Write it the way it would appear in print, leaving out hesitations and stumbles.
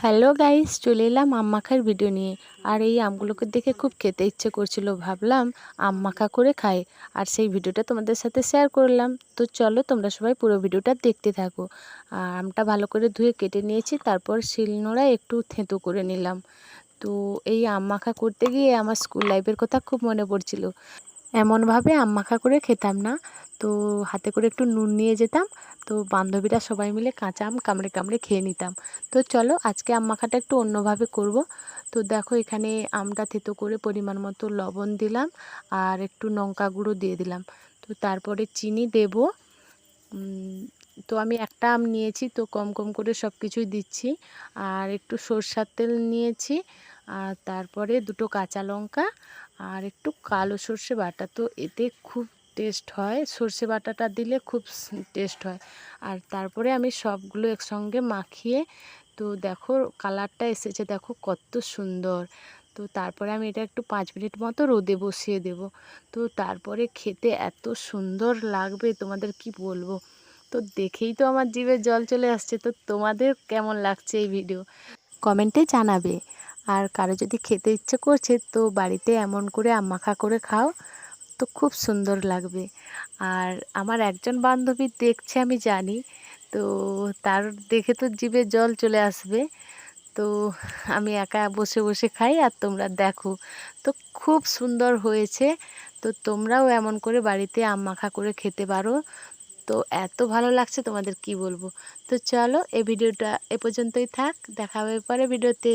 Hello guys, চলে এলাম আম মাখার ভিডিও নিয়ে। আর এই আমগুলোকে দেখে খুব খেতে ইচ্ছে করছিল, ভাবলাম আম মাখা করে খাই। আর সেই ভিডিওটা তোমাদের সাথে শেয়ার করলাম। তো চলো তোমরা সবাই পুরো ভিডিওটা দেখতে থাকো। আর আমটা ভালো করে ধুয়ে কেটে নিয়েছি, তারপর শিলনোড়ায় একটু থেঁতো করে নিলাম। তো এই আম মাখা করতে গিয়ে আমার স্কুল লাইফের কথা খুব মনে পড়ছিল। এমনভাবে আম মাখা করে খেতাম না, তো হাতে করে একটু নুন নিয়ে যেতাম। তো বান্ধবীরা সবাই মিলে কাঁচা আম কামড়ে কামড়ে খেয়ে নিতাম। তো চলো আজকে আম মাখাটা একটু অন্যভাবে করব। তো দেখো এখানে আমটা থেতো করে পরিমাণ মতো লবণ দিলাম, আর একটু লঙ্কা গুঁড়ো দিয়ে দিলাম। তো তারপরে চিনি দেব। তো আমি একটা আম নিয়েছি, তো কম কম করে সব কিছুই দিচ্ছি। আর একটু সরষের তেল নিয়েছি, আর তারপরে দুটো কাঁচা লঙ্কা, আর একটু কালো সর্ষে বাটা। তো এতে খুব টেস্ট হয়, সর্ষে বাটাটা দিলে খুব টেস্ট হয়। আর তারপরে আমি সবগুলো একসঙ্গে মাখিয়ে, তো দেখো কালারটা এসেছে, দেখো কত সুন্দর। তো তারপরে আমি এটা একটু 5 মিনিট মতো রোদে বসিয়ে দেব। তো তারপরে খেতে এত সুন্দর লাগবে, তোমাদের কি বলবো। তো দেখেই তো আমার জিভে জল চলে আসছে। তো তোমাদের কেমন লাগছে এই ভিডিও, কমেন্টে জানাবে। আর কারো যদি খেতে ইচ্ছে করছে, তো বাড়িতে এমন করে আম মাখা করে খাও, তো খুব সুন্দর লাগবে। আর আমার একজন বান্ধবী দেখছে আমি জানি, তো তার দেখে তো জিভে জল চলে আসবে। তো আমি একা বসে বসে খাই আর তোমরা দেখো। তো খুব সুন্দর হয়েছে। তো তোমরাও এমন করে বাড়িতে আম মাখা করে খেতে পারো। তো এত ভালো লাগছে, তোমাদের কি বলবো। তো চলো এই ভিডিওটা এ পর্যন্তই থাক, দেখা হবে পরে ভিডিওতে।